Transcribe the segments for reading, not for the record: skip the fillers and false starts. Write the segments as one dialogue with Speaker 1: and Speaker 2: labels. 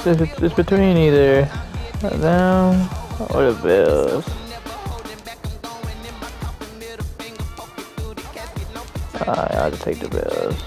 Speaker 1: It's between either them or the Bills. I'll just take the Bills.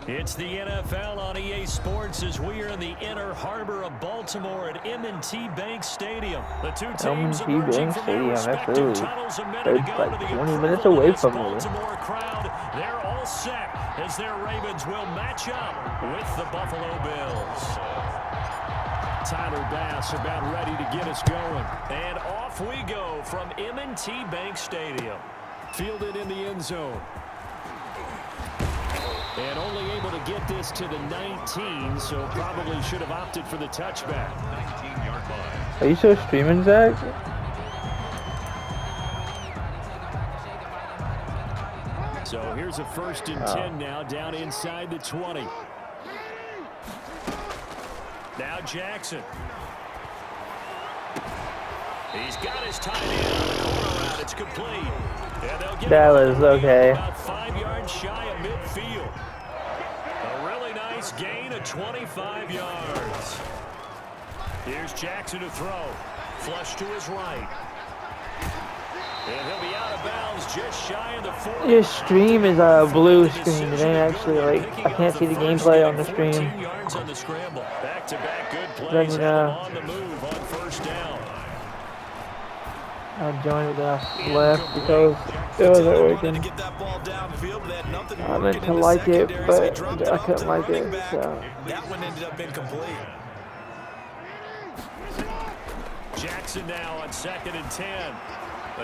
Speaker 2: It's the NFL on EA Sports as we are in the inner harbor of Baltimore at M&T Bank Stadium. The two teams emerging from their respective tunnels a minute ago to the
Speaker 1: 20 minutes away from me.
Speaker 2: Baltimore crowd. They're all set as their Ravens will match up with the Buffalo Bills. Tyler Bass about ready to get us going. And off we go from M&T Bank Stadium. Fielded in the end zone. And only able to get this to the 19, so probably should have opted for the touchback. 19-yard line.
Speaker 1: Are you still streaming, Zach?
Speaker 2: So here's a 1st and 10 now, down inside the 20. Now Jackson. He's got his tight end on the corner route. It's complete. And they'll get
Speaker 1: that was okay.
Speaker 2: About 5 yards shy of midfield. A really nice gain of 25 yards. Here's Jackson to throw. Flush to his right. And he'll be out of bounds just shy of the 40.
Speaker 1: Your stream is a blue screen. It ain't actually like I can't see the gameplay on the stream.
Speaker 2: Back-to-back good plays.
Speaker 1: Then, you know,
Speaker 2: on the move on 1st down.
Speaker 1: I joined the left because it wasn't working. I meant to like it, but I couldn't like it, so.
Speaker 3: That one ended up incomplete.
Speaker 2: Jackson now on 2nd and 10.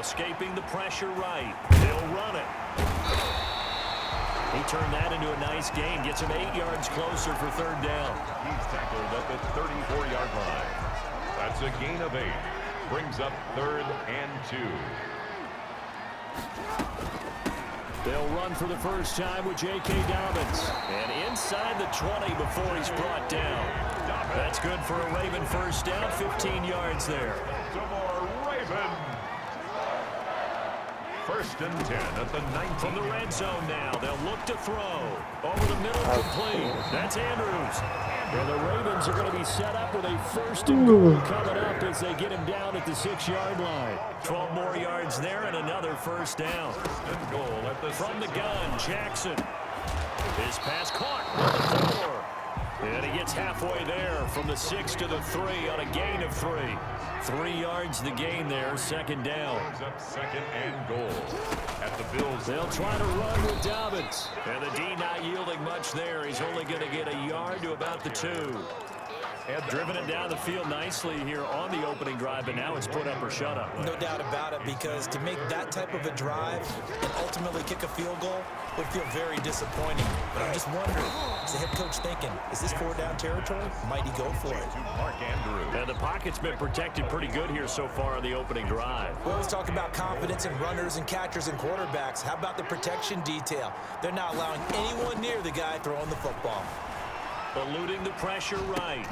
Speaker 2: Escaping the pressure right. They'll run it. He turned that into a nice gain. Gets him 8 yards closer for 3rd down.
Speaker 4: He's tackled at the 34-yard line. That's a gain of 8. Brings up 3rd and 2.
Speaker 2: They'll run for the first time with J.K. Dobbins. And inside the 20 before he's brought down. That's good for a Raven 1st down, 15 yards there.
Speaker 4: Baltimore Ravens. 1st and 10 at the 19.
Speaker 2: From the red zone now, they'll look to throw. Over the middle, complete. That's Andrews. And the Ravens are going to be set up with a 1st and goal coming up as they get him down at the 6-yard line. 12 more yards there and another 1st down.
Speaker 4: 1st and goal at the
Speaker 2: From the gun, Jackson. His pass caught on the 4. And he gets halfway there from the 6 to the 3 on a gain of 3. 3 yards the gain there, 2nd down.
Speaker 4: Up 2nd and goal at the Bills.
Speaker 2: They'll try to run with Dobbins. And the D not yielding much there. He's only going to get a yard to about the 2. Driven it down the field nicely here on the opening drive, but now it's put up or shut up.
Speaker 3: No doubt about it, because to make that type of a drive and ultimately kick a field goal would feel very disappointing. But I'm just wondering, is the head coach thinking, is this 4-down territory? Might he go for it?
Speaker 4: Mark Andrews.
Speaker 2: And the pocket's been protected pretty good here so far on the opening drive.
Speaker 3: We always talk about confidence in runners and catchers and quarterbacks. How about the protection detail? They're not allowing anyone near the guy throwing the football.
Speaker 2: Eluding the pressure right.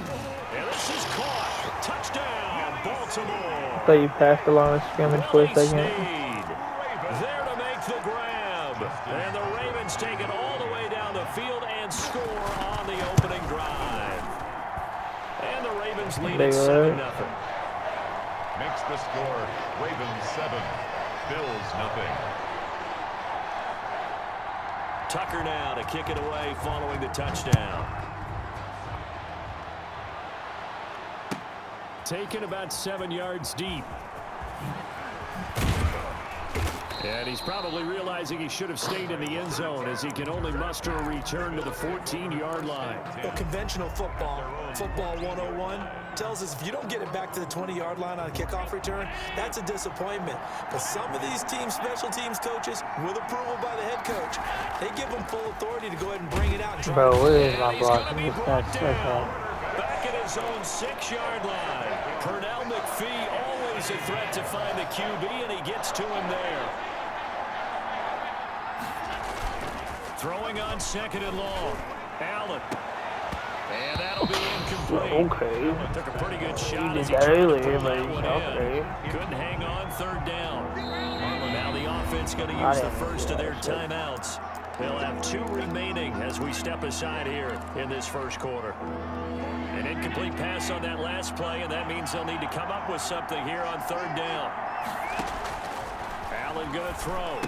Speaker 2: And this is caught. Touchdown, Baltimore.
Speaker 1: I thought you passed along the scrimmage for a second.
Speaker 2: There to make the grab. And the Ravens take it all the way down the field and score on the opening drive. And the Ravens lead at 7-0.
Speaker 4: Makes the score Ravens 7, Bills 0.
Speaker 2: Tucker now to kick it away following the touchdown. Taken about 7 yards deep. And he's probably realizing he should have stayed in the end zone as he can only muster a return to the 14-yard line.
Speaker 3: Well, conventional football 101, tells us if you don't get it back to the 20-yard line on a kickoff return, that's a disappointment. But some of these teams, special teams coaches, with approval by the head coach, they give them full authority to go ahead and bring it out and try.
Speaker 1: Bro, what is my
Speaker 2: He's going to
Speaker 1: blocking?
Speaker 2: be brought
Speaker 1: That's
Speaker 2: down back at his own 6-yard line. Pernell McPhee always a threat to find the QB, and he gets to him there. Throwing on 2nd and long. Allen. And that'll be incomplete.
Speaker 1: Okay.
Speaker 2: Allen took a pretty good shot
Speaker 1: He
Speaker 2: as
Speaker 1: did
Speaker 2: he tried to
Speaker 1: earlier,
Speaker 2: pull
Speaker 1: but
Speaker 2: that one
Speaker 1: okay.
Speaker 2: in. Couldn't hang on 3rd down. Now the offense going to use the first of their timeouts. They'll have 2 remaining as we step aside here in this first quarter. An incomplete pass on that last play, and that means they'll need to come up with something here on 3rd down. Allen going to throw.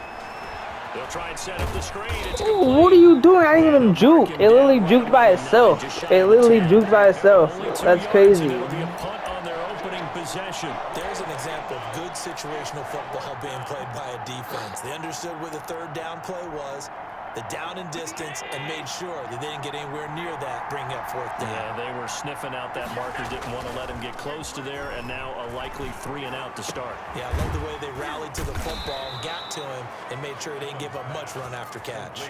Speaker 2: They'll try and set up the screen.
Speaker 1: Ooh, what are you doing? I didn't even juke. It literally juked by itself. It literally juked by itself. That's crazy.
Speaker 2: It'll be a punt on their opening possession.
Speaker 3: There's an example of good situational football being played by a defense. They understood where the 3rd down play was, the down and distance, and made sure that they didn't get anywhere near that, bring up 4th down.
Speaker 2: Yeah, they were sniffing out that marker, didn't want to let him get close to there, and now a likely 3 and out to start.
Speaker 3: Yeah, I love the way they rallied to the football and got to him and made sure they didn't give up much run after catch.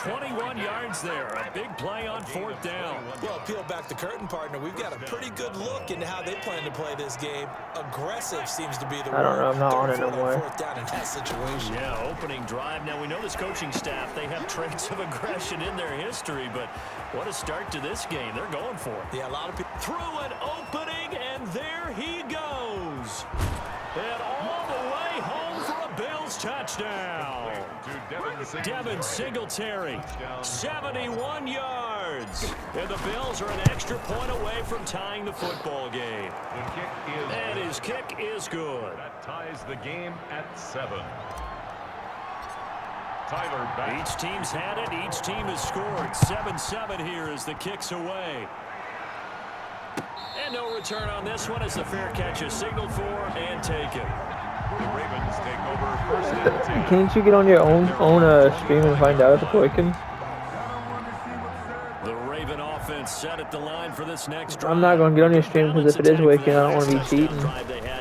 Speaker 2: 21 yards there, a big play on 4th down.
Speaker 3: Well, peel back the curtain, partner. We've got a pretty good look into how they plan to play this game. Aggressive seems to be the word.
Speaker 1: I don't know. I'm not on it no more.
Speaker 3: 4th down in that situation.
Speaker 2: Yeah, opening drive. Now, we know this coaching staff, they have traits of aggression in their history, but what a start to this game. They're going for it.
Speaker 3: Yeah, a lot of people.
Speaker 2: Through an opening, and there he goes. And all the way home for a Bills touchdown. Devin Singletary, 71 yards. And the Bills are an extra point away from tying the football game. And his kick is good.
Speaker 4: That ties the game at 7.
Speaker 2: Each team's had it. Each team has scored. 7-7 here as the kick's away. And no return on this one as the fair catch is signaled for and taken.
Speaker 4: The Ravens take over 1st and 10.
Speaker 1: Can't you get on your own stream and find out if it's working?
Speaker 2: The Raven offense set at the line for this next drive.
Speaker 1: I'm not going to get on your stream because if it is working, I don't want to be cheating.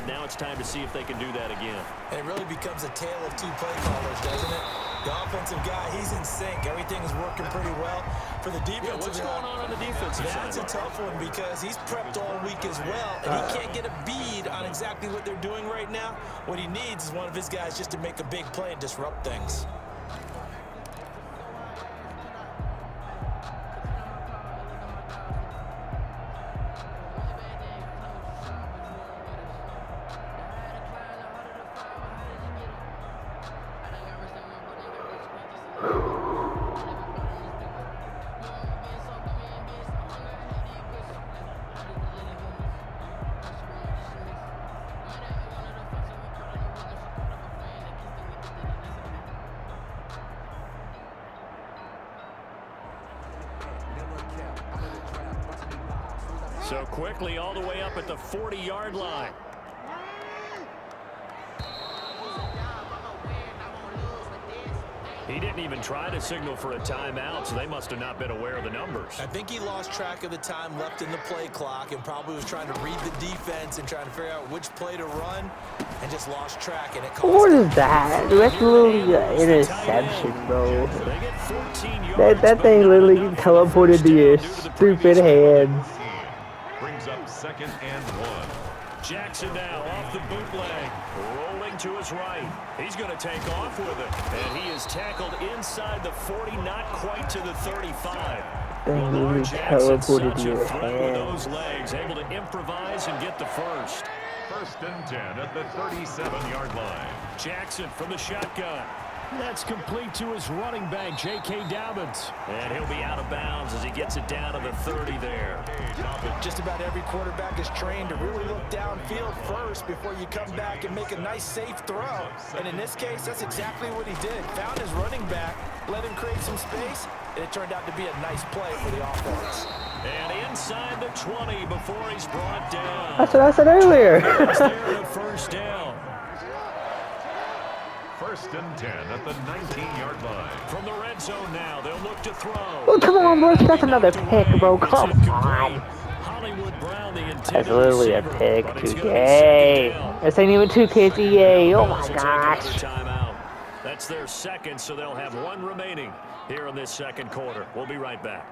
Speaker 2: Now it's time to see if they can do that again.
Speaker 3: And it really becomes a tale of 2 play callers, doesn't it? The offensive guy, he's in sync. Everything is working pretty well. For the defensive
Speaker 2: what's going on the defensive side?
Speaker 3: That's a tough one because he's prepped all week as well, and he can't get a bead on exactly what they're doing right now. What he needs is one of his guys just to make a big play and disrupt things.
Speaker 2: So quickly all the way up at the 40-yard line. He didn't even try to signal for a timeout, so they must have not been aware of the numbers.
Speaker 3: I think he lost track of the time left in the play clock and probably was trying to read the defense and trying to figure out which play to run and just lost track. And it cost
Speaker 1: What is that? That's literally an interception, bro. That thing literally teleported to your stupid hands.
Speaker 4: Brings up 2nd and 1.
Speaker 2: Jackson now off the bootleg, rolling to his right. He's going to take off with it, and he is tackled inside the 40, not quite to the 35.
Speaker 1: Thing literally teleported to your hands.
Speaker 2: Those legs, able to improvise and get the first.
Speaker 4: 1st and 10 at the 37-yard line.
Speaker 2: Jackson from the shotgun. That's complete to his running back, J.K. Dobbins. And he'll be out of bounds as he gets it down to the 30 there.
Speaker 3: Just about every quarterback is trained to really look downfield first before you come back and make a nice, safe throw. And in this case, that's exactly what he did. Found his running back, let him create some space, and it turned out to be a nice play for the offense.
Speaker 2: And inside the 20 before he's brought down.
Speaker 1: That's what I said earlier.
Speaker 2: There, the 1st down.
Speaker 4: 1st First and 10 at the 19-yard line.
Speaker 2: From the red zone now, they'll look to throw.
Speaker 1: Oh, come on, bro. That's another pick, bro. Come on.
Speaker 2: Hollywood Brown, the
Speaker 1: That's
Speaker 2: intended
Speaker 1: literally a
Speaker 2: receiver,
Speaker 1: pick.
Speaker 2: but it's gonna be second down.
Speaker 1: This ain't even 2K, it's EA. Oh
Speaker 2: Bills
Speaker 1: my
Speaker 2: will take another
Speaker 1: gosh.
Speaker 2: timeout. That's their second, so they'll have one remaining here in this second quarter. We'll be right back.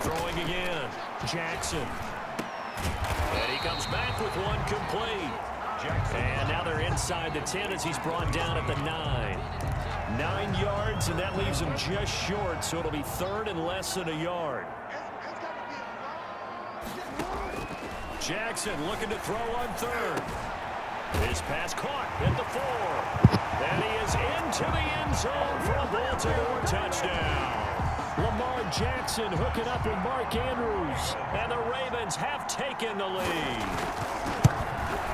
Speaker 2: Throwing again. Jackson. And he comes back with one complete. And now they're inside the 10 as he's brought down at the 9. 9 yards, and that leaves him just short, so it'll be third and less than a yard. Jackson looking to throw on third. His pass caught at the 4. And he is into the end zone for a Baltimore touchdown. Lamar Jackson hooking up with Mark Andrews. And the Ravens have taken the lead.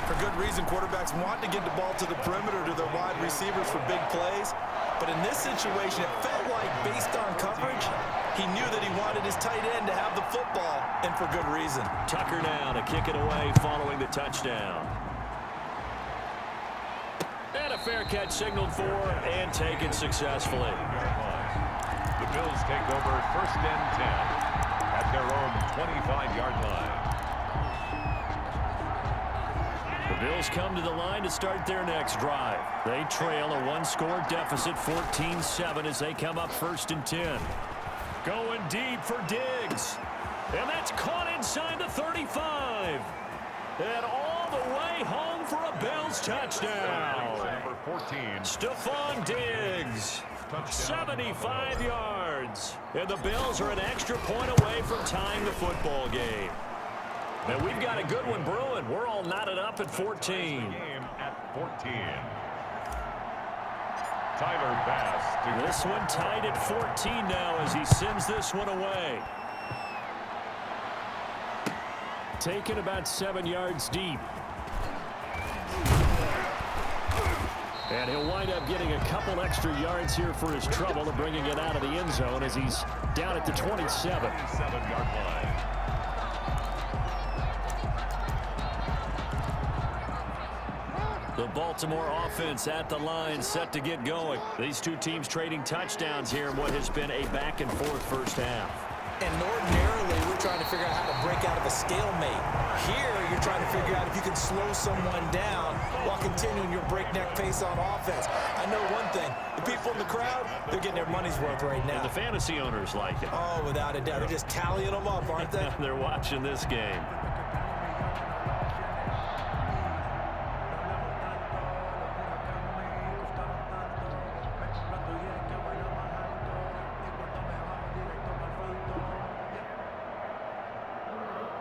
Speaker 3: For good reason, quarterbacks want to get the ball to the perimeter to their wide receivers for big plays. But in this situation, it felt like, based on coverage, he knew that he wanted his tight end to have the football, and for good reason.
Speaker 2: Tucker now to kick it away following the touchdown. And a fair catch signaled for and taken successfully.
Speaker 4: The Bills take over first and 10 at their own 25-yard line.
Speaker 2: The Bills come to the line to start their next drive. They trail a one-score deficit, 14-7, as they come up first and 10. Going deep for Diggs. And that's caught inside the 35. And all the way home for a Bills touchdown.
Speaker 4: Number 14.
Speaker 2: Stephon Diggs. 75 yards. And the Bills are an extra point away from tying the football game. And we've got a good one brewing. We're all knotted up at 14.
Speaker 4: Game at 14. Tyler Bass.
Speaker 2: This one tied at 14 now as he sends this one away. Taken about 7 yards deep. And he'll wind up getting a couple extra yards here for his trouble and bringing it out of the end zone as he's down at the 27.
Speaker 4: 27-yard line.
Speaker 2: The Baltimore offense at the line, set to get going. These two teams trading touchdowns here in what has been a back-and-forth first half.
Speaker 3: And ordinarily, we're trying to figure out how to break out of a stalemate. Here, you're trying to figure out if you can slow someone down while continuing your breakneck pace on offense. I know one thing. The people in the crowd, they're getting their money's worth right now.
Speaker 2: And the fantasy owners like it.
Speaker 3: Oh, without a doubt. They're just tallying them up, aren't they?
Speaker 2: They're watching this game.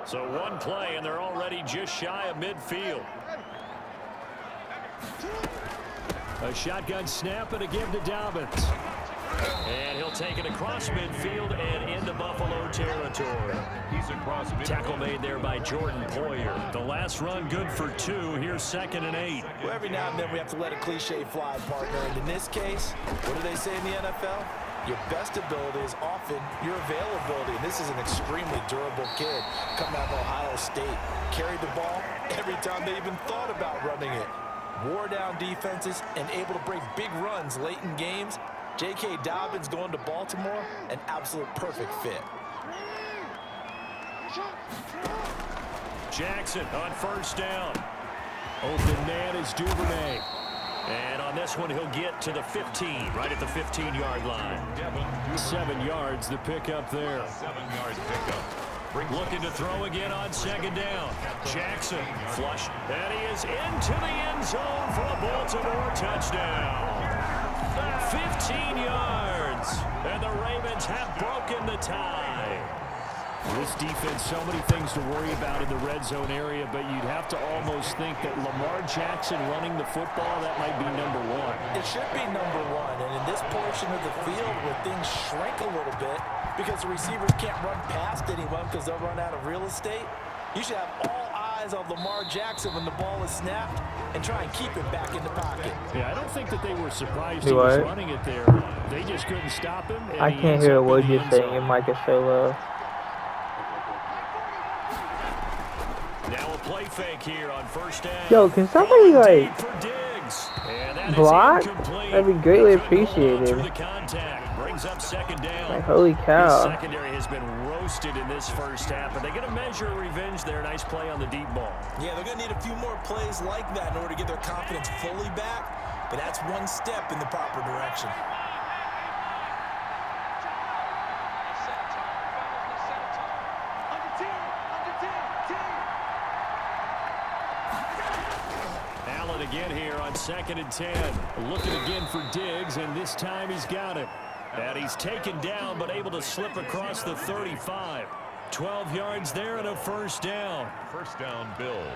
Speaker 2: So one play, and they're already just shy of midfield. A shotgun snap and a give to Dobbins. And he'll take it across midfield and into Buffalo territory.
Speaker 4: He's across midfield.
Speaker 2: Tackle made there by Jordan Poyer. The last run good for 2. Here's 2nd and 8.
Speaker 3: Well, every now and then we have to let a cliche fly, partner. And in this case, what do they say in the NFL? Your best ability is often your availability. And this is an extremely durable kid coming out of Ohio State. Carried the ball every time they even thought about running it. Wore down defenses and able to break big runs late in games. J.K. Dobbins going to Baltimore, an absolute perfect fit.
Speaker 2: Jackson on first down. Open man is Duvernay. And on this one, he'll get to the 15, right at the 15-yard line. 7 yards, the pickup there.
Speaker 4: 7-yard pickup.
Speaker 2: Looking to throw again on 2nd down. Jackson flush. And he is into the end zone for a Baltimore touchdown. 15 yards. And the Ravens have broken the tie. This defense, so many things to worry about in the red zone area, but you'd have to almost think that Lamar Jackson running the football, that might be number 1.
Speaker 3: It should be number 1, and in this portion of the field where things shrink a little bit because the receivers can't run past anyone because they'll run out of real estate, you should have all eyes on Lamar Jackson when the ball is snapped and try and keep it back in the pocket.
Speaker 2: Yeah, I don't think that they were surprised he was running it there. They just couldn't stop him.
Speaker 1: I can't hear what you're saying. Your mic is so low.
Speaker 2: Now a play fake here on first down.
Speaker 1: Yo, can somebody like
Speaker 2: Diggs. And that
Speaker 1: Block?
Speaker 2: is incomplete.
Speaker 1: That'd be greatly
Speaker 2: Couldn't hold on
Speaker 1: appreciated.
Speaker 2: through the contact. Brings up second down.
Speaker 1: Like, holy
Speaker 2: The
Speaker 1: cow.
Speaker 2: secondary has been roasted in this first half, but they get a measure of revenge there. Nice play on the deep ball.
Speaker 3: Yeah, they're going to need a few more plays like that in order to get their confidence fully back, but that's one step in the proper direction.
Speaker 2: Allen again here on 2nd and 10. Looking again for Diggs, and this time he's got it. And he's taken down, but able to slip across the 35. 12 yards there and a first down.
Speaker 4: First down, Bills.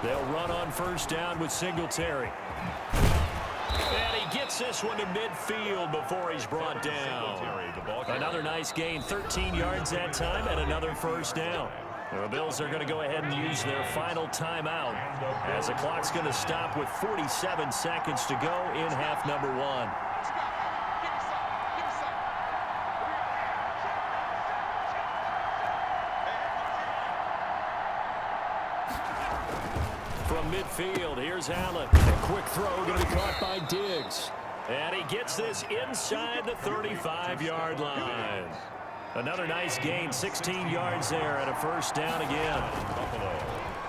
Speaker 2: They'll run on first down with Singletary. And he gets this one to midfield before he's brought down. Another nice gain, 13 yards that time, and another first down. The Bills are going to go ahead and use their final timeout as the clock's going to stop with 47 seconds to go in half number 1. From midfield, here's Allen. A quick throw going to be caught by Diggs. And he gets this inside the 35-yard line. Another nice gain, 16 yards there and a first down again.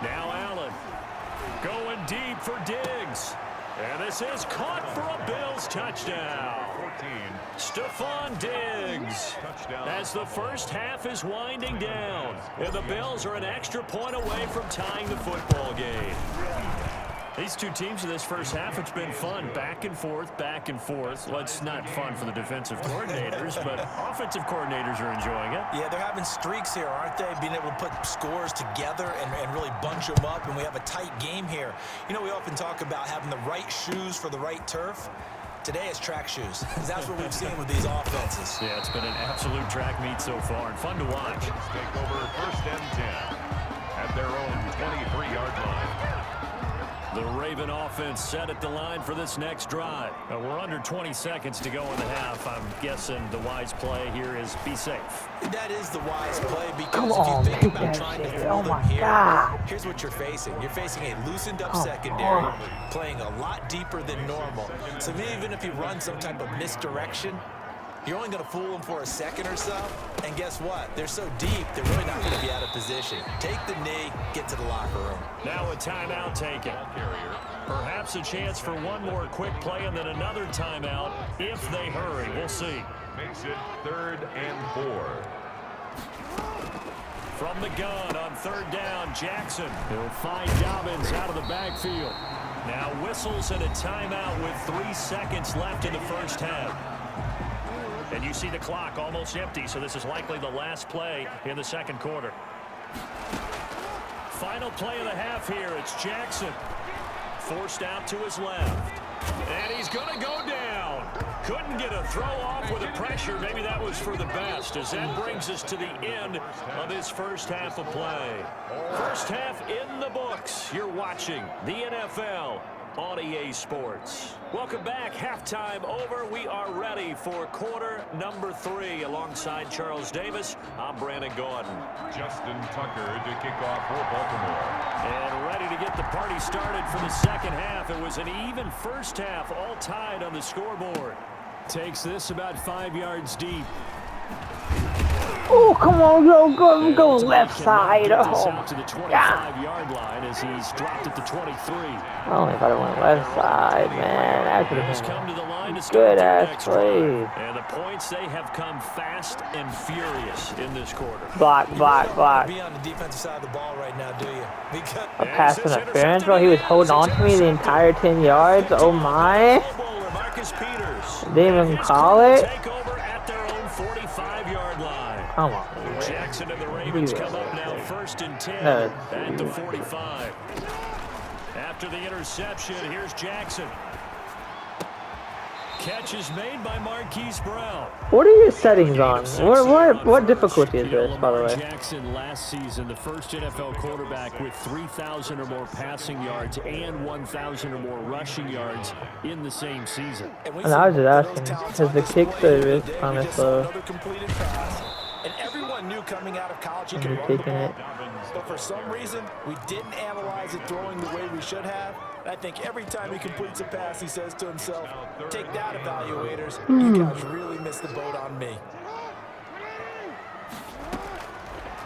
Speaker 2: Now Allen going deep for Diggs. And this is caught for a Bills touchdown.
Speaker 4: 14.
Speaker 2: Stephon Diggs, as the first half is winding down, and the Bills are an extra point away from tying the football game. These two teams in this first half, it's been fun. Back and forth, back and forth. Well, it's not fun for the defensive coordinators, but offensive coordinators are enjoying it.
Speaker 3: Yeah, they're having streaks here, aren't they? Being able to put scores together and really bunch them up, and we have a tight game here. You know, we often talk about having the right shoes for the right turf. Today is track shoes. That's what we've seen with these offenses.
Speaker 2: Yeah, it's been an absolute track meet so far, and fun to watch.
Speaker 4: Take over first and 10 at their own 23-yard line.
Speaker 2: The Raven offense set at the line for this next drive. We're under 20 seconds to go in the half. I'm guessing the wise play here is be safe.
Speaker 3: That is the wise play because
Speaker 1: Come
Speaker 3: if
Speaker 1: on,
Speaker 3: you think
Speaker 1: make
Speaker 3: about
Speaker 1: that
Speaker 3: trying to
Speaker 1: shit.
Speaker 3: fool
Speaker 1: Oh
Speaker 3: them
Speaker 1: my
Speaker 3: here,
Speaker 1: God.
Speaker 3: here's what you're facing. You're facing a loosened up
Speaker 1: Come
Speaker 3: secondary,
Speaker 1: on.
Speaker 3: playing a lot deeper than normal. So even if you run some type of misdirection, you're only going to fool them for a second or so. And guess what? They're so deep, they're really not going to be out of position. Take the knee, get to the locker room.
Speaker 2: Now a timeout taken. Perhaps a chance for one more quick play and then another timeout if they hurry. We'll see.
Speaker 4: Makes it 3rd and 4.
Speaker 2: From the gun on 3rd down, Jackson. He'll find Dobbins out of the backfield. Now whistles and a timeout with 3 seconds left in the first half. And you see the clock almost empty, so this is likely the last play in the second quarter. Final play of the half here. It's Jackson. Forced out to his left. And he's going to go down. Couldn't get a throw off with the pressure. Maybe that was for the best, as that brings us to the end of this first half of play. First half in the books. You're watching the NFL on EA Sports. Welcome back. Halftime over. We are ready for quarter number 3 alongside Charles Davis. I'm Brandon Gordon.
Speaker 4: Justin Tucker to kick off for Baltimore.
Speaker 2: And ready to get the party started for the second half. It was an even first half, all tied on the scoreboard. Takes this about 5 yards deep.
Speaker 1: Oh, come on, go left side. Oh,
Speaker 2: out to the 25-yard line as he's dropped at the 23.
Speaker 1: I only thought it went left side, man. That could
Speaker 2: Has
Speaker 1: have
Speaker 2: come to the line to
Speaker 1: been
Speaker 2: start
Speaker 1: good
Speaker 2: their
Speaker 1: ass
Speaker 2: next
Speaker 1: play.
Speaker 2: drive. And the points, they have come fast and furious in this quarter.
Speaker 1: Block.
Speaker 3: Be on the defensive side of the ball right now, do you? Because
Speaker 1: A pass interference, bro. He was holding on to me the entire 10 yards. Oh my. Didn't even call it.
Speaker 2: Take over at their own 45-yard line.
Speaker 1: Come on.
Speaker 2: Jackson and the Ravens come up now 1st and 10 at the 45. After the interception, here's Jackson. catch is made by Marquise Brown.
Speaker 1: What are your settings on? What difficulty is this, by the way?
Speaker 2: Jackson last season, the first NFL quarterback with 3,000 or more passing yards and 1,000 or more rushing yards in the same season.
Speaker 1: And I was just asking, because the kick is kind of slow.
Speaker 3: And everyone knew coming out of college he
Speaker 1: And
Speaker 3: could
Speaker 1: you're
Speaker 3: run the
Speaker 1: taking
Speaker 3: ball.
Speaker 1: it.
Speaker 3: But for some reason, we didn't analyze it throwing the way we should have. And I think every time he completes a pass, he says to himself, take that, evaluators. You guys really missed the boat on me.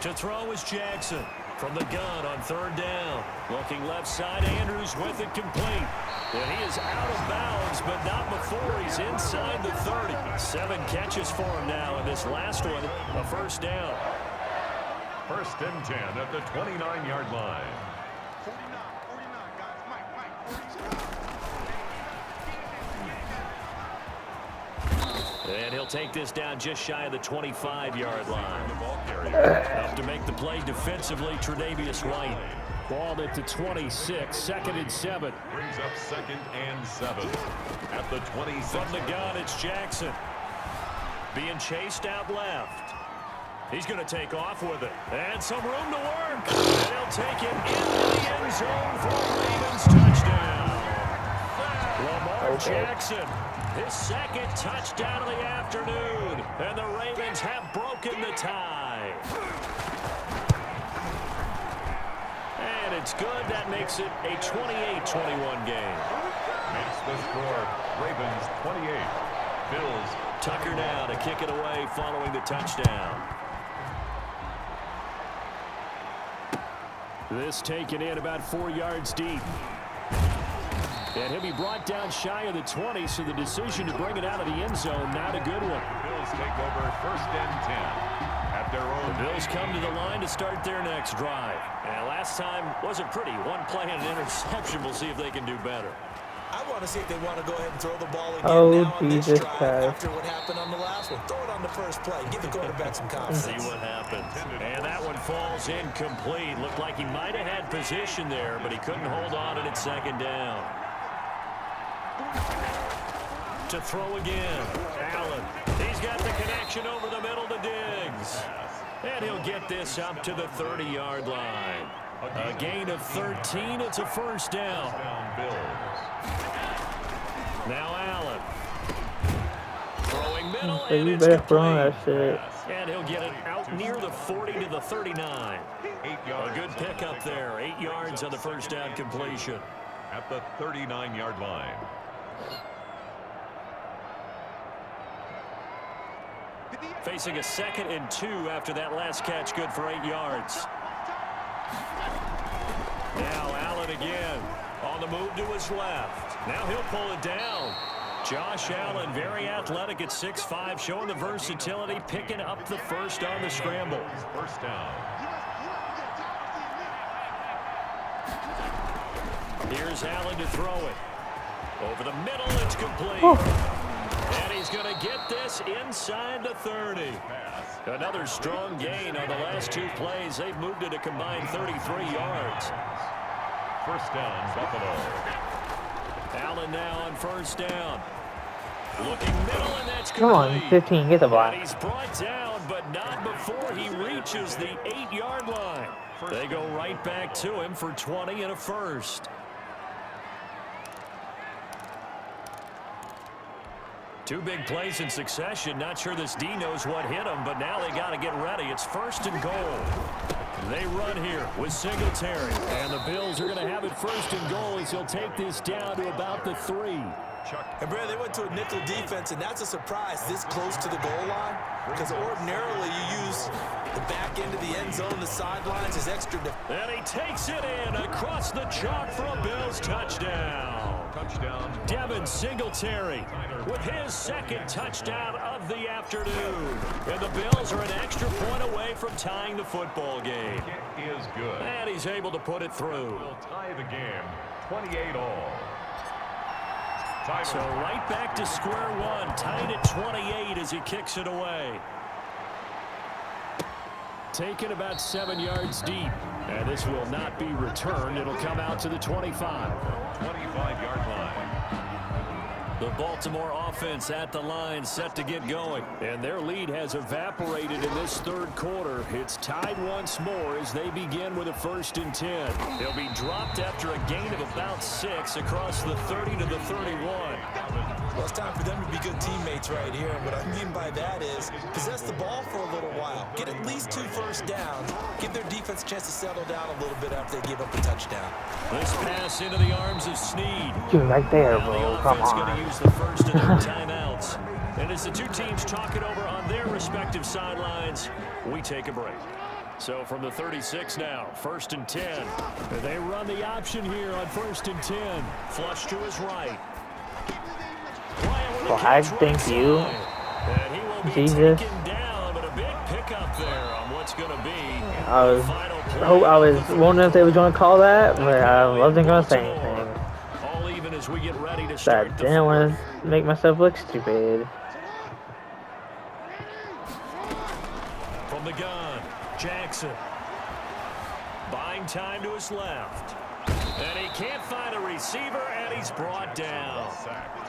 Speaker 2: To throw is Jackson from the gun on third down. Looking left side, Andrews with it complete. And he is out of bounds, but not before he's inside the 30. 7 catches for him now, and this last one, a first down.
Speaker 4: First and 10 at the 29-yard line.
Speaker 2: And he'll take this down just shy of the 25-yard line. Up to make the play defensively, Tre'Davious White. Ball at the 26, 2nd and 7.
Speaker 4: Brings up 2nd and 7 at the 26.
Speaker 2: From the gun, it's Jackson. Being chased out left. He's going to take off with it. And some room to work. And he'll take it into the end zone for a Ravens touchdown. Lamar Jackson, his 2nd touchdown of the afternoon. And the Ravens have broken the tie. And it's good. That makes it a 28-21 game.
Speaker 4: Makes the score Ravens 28. Bills.
Speaker 2: Tucker now to kick it away following the touchdown. This taken in about 4 yards deep. And he'll be brought down shy of the 20, so the decision to bring it out of the end zone, not a good one.
Speaker 4: Bills take over 1st and 10 at their own.
Speaker 2: The Bills come to the line to start their next drive. And last time wasn't pretty. 1 play and an interception. We'll see if they can do better.
Speaker 3: I want to see if they want to go ahead and throw the ball again
Speaker 1: Oh,
Speaker 3: on this
Speaker 1: Jesus
Speaker 3: drive
Speaker 1: Christ.
Speaker 3: after what happened on the last one. Throw it on the first play. Give the quarterback some confidence.
Speaker 2: See what happens. And that one falls incomplete. Looked like he might have had position there, but he couldn't hold on to it 2nd down. To throw again. Allen. He's got the connection over the middle to Diggs. And he'll get this up to the 30-yard line. A gain of 13. It's a first down. Now Allen. Throwing middle,
Speaker 1: So
Speaker 2: and
Speaker 1: you
Speaker 2: it's
Speaker 1: better throw
Speaker 2: complete.
Speaker 1: that shit.
Speaker 2: And he'll get it out near the 40 to the 39. A good pickup there. 8 yards on the first down completion.
Speaker 4: At the 39-yard line.
Speaker 2: Facing a 2nd and 2 after that last catch, good for 8 yards. Now Allen again on the move to his left. Now he'll pull it down. Josh Allen, very athletic at 6'5", showing the versatility, picking up the first on the scramble.
Speaker 4: First down.
Speaker 2: Here's Allen to throw it. Over the middle, it's complete. And he's going to get this inside the 30. Another strong gain on the last 2 plays. They've moved it a combined 33 yards.
Speaker 4: First down, Buffalo.
Speaker 2: Allen now on first down. Looking middle, and that's
Speaker 1: Come on,
Speaker 2: complete.
Speaker 1: 15, get the ball.
Speaker 2: And he's brought down, but not before he reaches the 8-yard line. They go right back to him for 20 and a first. Two big plays in succession. Not sure this D knows what hit him, but now they got to get ready. It's 1st and goal. They run here with Singletary. And the Bills are going to have it 1st and goal as he'll take this down to about the 3.
Speaker 3: And Brad, they went to a nickel defense, and that's a surprise this close to the goal line, because ordinarily you use the back end of the end zone, the sidelines as extra.
Speaker 2: And he takes it in across the chalk for a Bills touchdown.
Speaker 4: Touchdown.
Speaker 2: Devin Singletary with his 2nd touchdown of the afternoon. And the Bills are an extra point away from tying the football game.
Speaker 4: Kick is good.
Speaker 2: And he's able to put it through.
Speaker 4: Will tie the game 28 all.
Speaker 2: So right back to square one, tied at 28 as he kicks it away. Taken about 7 yards deep. And this will not be returned. It'll come out to the 25.
Speaker 4: 25-yard line.
Speaker 2: The Baltimore offense at the line, set to get going. And their lead has evaporated in this third quarter. It's tied once more as they begin with a 1st and 10. They'll be dropped after a gain of about 6 across the 30 to the 31.
Speaker 3: Well, it's time for them to be good teammates right here. And what I mean by that is possess the ball for a little while. Get at least 2 first downs. Give their defense a chance to settle down a little bit after they give up a touchdown.
Speaker 2: This pass into the arms of Snead.
Speaker 1: Dude, right there,
Speaker 2: Now
Speaker 1: bro.
Speaker 2: the
Speaker 1: Come
Speaker 2: offense going
Speaker 1: on.
Speaker 2: to use the first of their timeouts. And as the two teams talk it over on their respective sidelines, we take a break. So from the 36 now, 1st and 10. They run the option here on 1st and 10. Flush to his right.
Speaker 1: Flag, thank you.
Speaker 2: And he will be
Speaker 1: Jesus.
Speaker 2: taken down, but a big pickup there on what's going to be
Speaker 1: I
Speaker 2: the
Speaker 1: was,
Speaker 2: final
Speaker 1: I was wondering if they were going to call that, but I wasn't going to say anything.
Speaker 2: All even as we get ready to
Speaker 1: I
Speaker 2: start the
Speaker 1: didn't want to make myself look stupid.
Speaker 2: From the gun, Jackson. Buying time to his left. And he can't find a receiver, and he's brought down.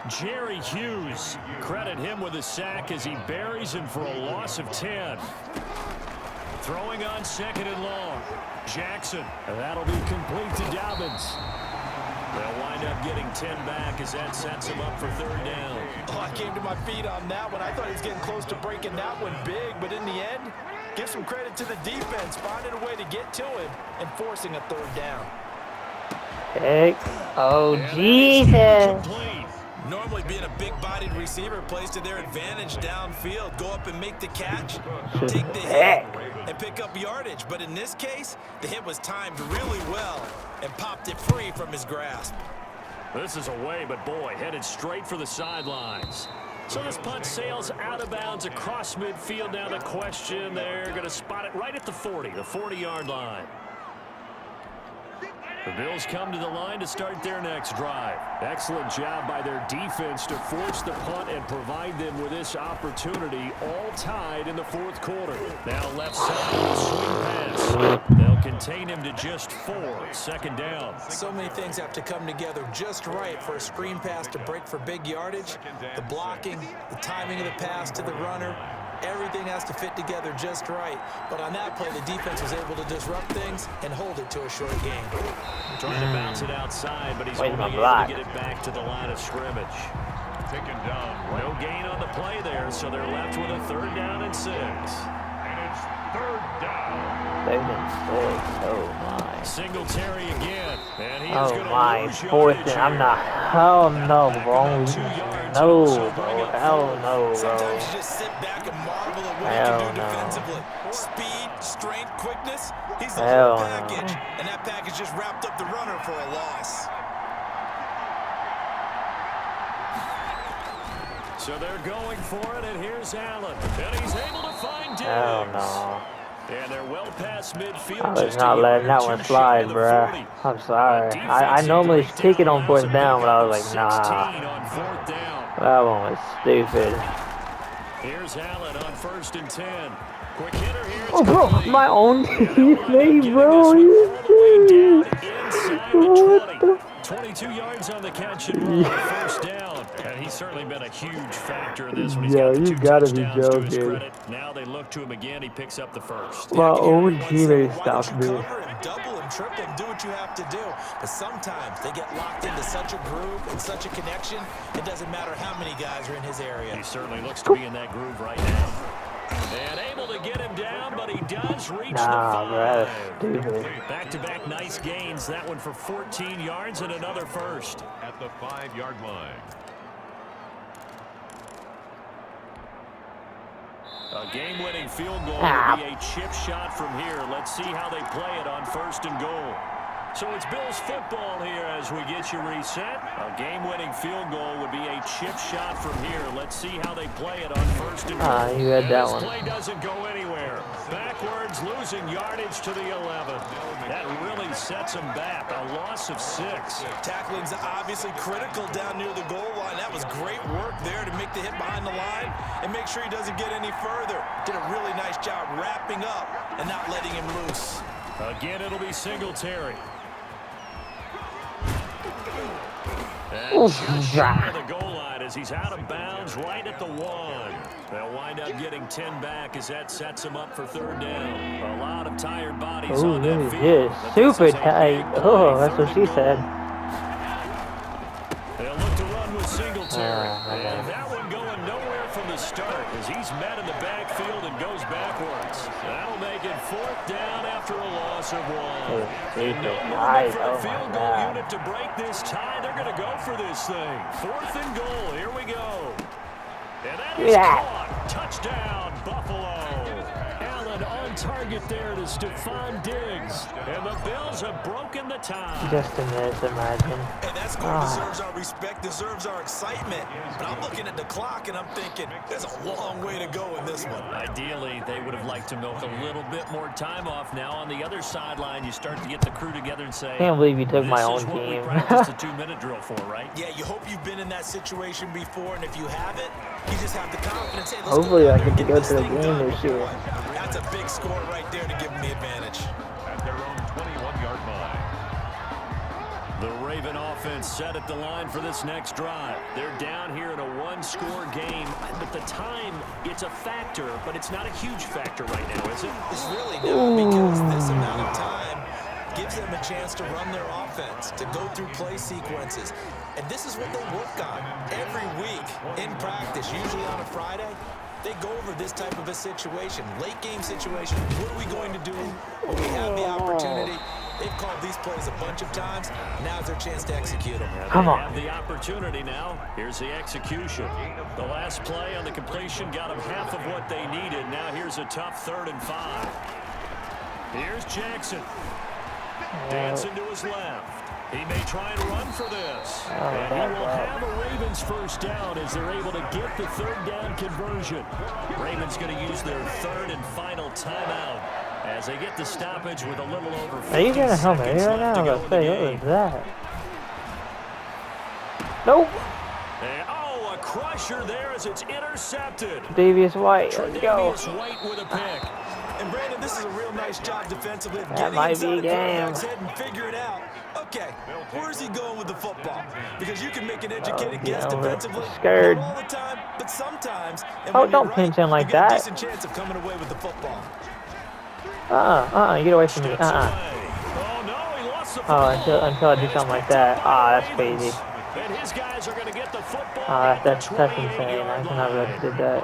Speaker 2: Jerry Hughes, credit him with a sack as he buries him for a loss of 10. Throwing on 2nd and long. Jackson, and that'll be complete to Dobbins. They'll wind up getting 10 back as that sets him up for 3rd down.
Speaker 3: Oh, I came to my feet on that one. I thought he was getting close to breaking that one big, but in the end, give some credit to the defense, finding a way to get to him and forcing a 3rd down.
Speaker 1: Heck. Oh, Jesus.
Speaker 3: Normally being a big-bodied receiver plays to their advantage downfield. Go up and make the catch, take the hit, and pick up yardage. But in this case, the hit was timed really well and popped it free from his grasp.
Speaker 2: This is away, but boy, headed straight for the sidelines. So this punt sails out of bounds across midfield. Now the question, they're going to spot it right at the 40, the 40-yard line. The Bills come to the line to start their next drive. Excellent job by their defense to force the punt and provide them with this opportunity, all tied in the 4th quarter. Now left side with a swing pass. They'll contain him to just 4, 2nd down.
Speaker 3: So many things have to come together just right for a screen pass to break for big yardage. The blocking, the timing of the pass to the runner, everything has to fit together just right. But on that play, the defense was able to disrupt things and hold it to a short game.
Speaker 2: Trying to bounce it outside, but he's only able to get it back to the line of scrimmage.
Speaker 4: Taken down.
Speaker 2: No gain on the play there, so they're left with a 3rd down and 6.
Speaker 4: And it's 3rd down.
Speaker 1: They've been sick. Oh, my.
Speaker 2: Singletary again. And he is
Speaker 1: Oh,
Speaker 2: going to
Speaker 1: my.
Speaker 2: lose
Speaker 1: 4th
Speaker 2: yardage
Speaker 1: and I'm
Speaker 2: here.
Speaker 1: not. Hell no, bro. No, bro. Hell no, bro.
Speaker 3: Sometimes you just sit back and marvel at what he can do defensively. Speed, strength, quickness. He's the whole package. And that package just wrapped up the runner for a loss.
Speaker 2: So they're going for it, and here's Allen. And he's able to find Diggs.
Speaker 1: Hell no.
Speaker 2: And they're well past midfield.
Speaker 1: I was not letting that one slide, bruh. I'm sorry. I normally take it on 4th down, but I was like, nah. That one was stupid.
Speaker 2: Here's Allen on 1st and 10. Quick hitter here.
Speaker 1: Oh, bro, my own teammate, bro. You
Speaker 2: What the? 22 yards on the catch and run, 1st down. And he's certainly been a huge factor in this one. He's got the 2 touchdowns to his credit. Now they look to him again. He picks up the 1st.
Speaker 1: My own teammate stopped me.
Speaker 3: Double and triple and do what you have to do. But sometimes they get locked into such a groove and such a connection, it doesn't matter how many guys are in his area.
Speaker 2: He certainly looks to be in that groove right now. And able to get him down, but he does reach the 5. Back-to-back nice gains. That one for 14 yards and another 1st.
Speaker 4: At the 5-yard line.
Speaker 2: A game-winning field goal will be a chip shot from here. Let's see how they play it on 1st and goal. So it's Bills football here as we get you reset. A game-winning field goal would be a chip shot from here. Let's see how they play it on 1st and goal.
Speaker 1: You had that
Speaker 2: this
Speaker 1: one.
Speaker 2: Play doesn't go anywhere. Backwards, losing yardage to the 11. That really sets them back. A loss of 6.
Speaker 3: Tackling's obviously critical down near the goal line. That was great work there to make the hit behind the line and make sure he doesn't get any further. Did a really nice job wrapping up and not letting him loose.
Speaker 2: Again, it'll be Singletary. And just shy of the goal line as he's out of bounds right at the 1. They'll wind up getting 10 back as that sets him up for 3rd down. A lot of tired bodies on that field.
Speaker 1: Super tight. Oh, that's what she said.
Speaker 2: They'll look to run with Singletary. And that one going nowhere from the start as he's met in the backfield and goes backwards. That'll make it 4th down after a loss of 1. And no movement for the field goal unit to break this tie. They're going to go for this thing. 4th and goal. Here we go. And that is caught. Touchdown, Buffalo. Allen on target there to Stephon Diggs. And the Bills have broken the tie.
Speaker 1: Just a minute, imagine.
Speaker 3: And that score deserves our respect, deserves our excitement. But I'm looking at the clock and I'm thinking, there's a long way to go in this one.
Speaker 2: Ideally, they would have liked to milk a little bit more time off. Now on the other sideline, you start to get the crew together and say,
Speaker 1: Can't believe you took my own
Speaker 2: this is what we
Speaker 1: team.
Speaker 2: practiced a 2-minute drill for, right?
Speaker 3: Yeah, you hope you've been in that situation before, and if you haven't, you just have the confidence. Hey, let's
Speaker 1: Hopefully
Speaker 3: go
Speaker 1: I
Speaker 3: out there
Speaker 1: get to
Speaker 3: and
Speaker 1: go
Speaker 3: get
Speaker 1: to the
Speaker 3: this thing
Speaker 1: game
Speaker 3: done.
Speaker 1: this year.
Speaker 3: That's a big score right there to give them the advantage.
Speaker 4: At their own 21-yard line.
Speaker 2: The Raven offense set at the line for this next drive. They're down here in a 1-score game, but the time, it's a factor, but it's not a huge factor right now, is it?
Speaker 3: It's really not, because this amount of time gives them a chance to run their offense, to go through play sequences. And this is what they work on every week in practice, usually on a Friday. They go over this type of a situation, late game situation. What are we going to do when we have the opportunity? They've called these plays a bunch of times. Now's their chance to execute them.
Speaker 1: Come on.
Speaker 2: They have the opportunity now. Here's the execution. The last play on the completion got them half of what they needed. Now here's a tough 3rd and 5. Here's Jackson. Dancing to his left. He may try and run for this. And he will have a Ravens 1st down as they're able to get the 3rd down conversion. Ravens going to use their 3rd and final timeout as they get the stoppage with a little over 50
Speaker 1: Are you gonna help me right now? Let's say, what was that? Nope.
Speaker 2: And, a crusher there as it's intercepted.
Speaker 1: Davius White, let's go.
Speaker 2: Tre'Davious White with a pick.
Speaker 3: And Brandon, this is a real nice job defensively of
Speaker 1: That
Speaker 3: getting
Speaker 1: might
Speaker 3: inside
Speaker 1: be a
Speaker 3: the
Speaker 1: game.
Speaker 3: quarterback's head and figuring out, okay, where's he going with the football? Because you can make an educated guess defensively,
Speaker 1: scared.
Speaker 3: not all the time, but sometimes. And
Speaker 1: Oh,
Speaker 3: when
Speaker 1: don't
Speaker 3: you're
Speaker 1: pinch him like
Speaker 3: you get
Speaker 1: that.
Speaker 3: a decent chance of coming away with the football.
Speaker 1: Get away from me.
Speaker 2: Oh, no, he lost the football.
Speaker 1: Until I do something like that. That's crazy.
Speaker 2: And his guys are going to get the football.
Speaker 1: That's insane. I cannot believe I did that.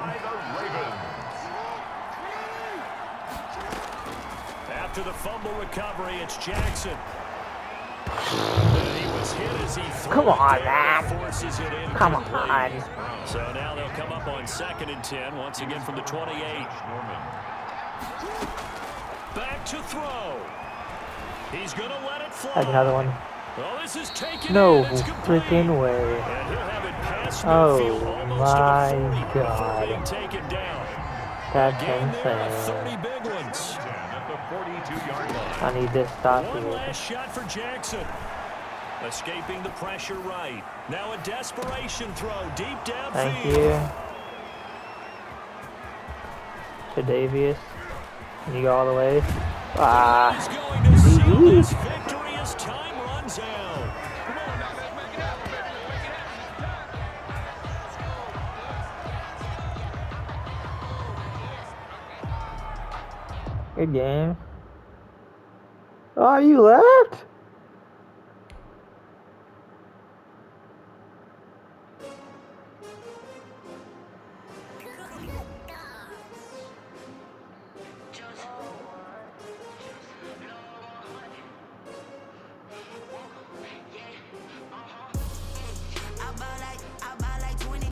Speaker 2: After the fumble recovery, it's Jackson. He was hit as he
Speaker 1: Come on, man.
Speaker 2: Forces it in.
Speaker 1: Come on.
Speaker 2: So now they'll come up on 2nd and 10, once again from the 28. Back to throw. He's going to let it fly.
Speaker 1: That's another one.
Speaker 2: Well, this is taken
Speaker 1: No
Speaker 2: in. It's complete.
Speaker 1: freaking way.
Speaker 2: And he'll have it past
Speaker 1: Oh
Speaker 2: midfield almost
Speaker 1: my
Speaker 2: to the 40 before
Speaker 1: God.
Speaker 2: being taken down.
Speaker 1: That's
Speaker 2: Gain there of 30
Speaker 1: insane.
Speaker 2: big ones.
Speaker 4: At the 42-yard line.
Speaker 1: I need this stop
Speaker 2: One
Speaker 1: here.
Speaker 2: last shot for Jackson. Escaping the pressure right. Now a desperation throw deep downfield.
Speaker 1: Thank you. Tre'Davious. Can you go all the way?
Speaker 2: He's going to seal this victory as time runs out.
Speaker 1: Good game. Oh, you left?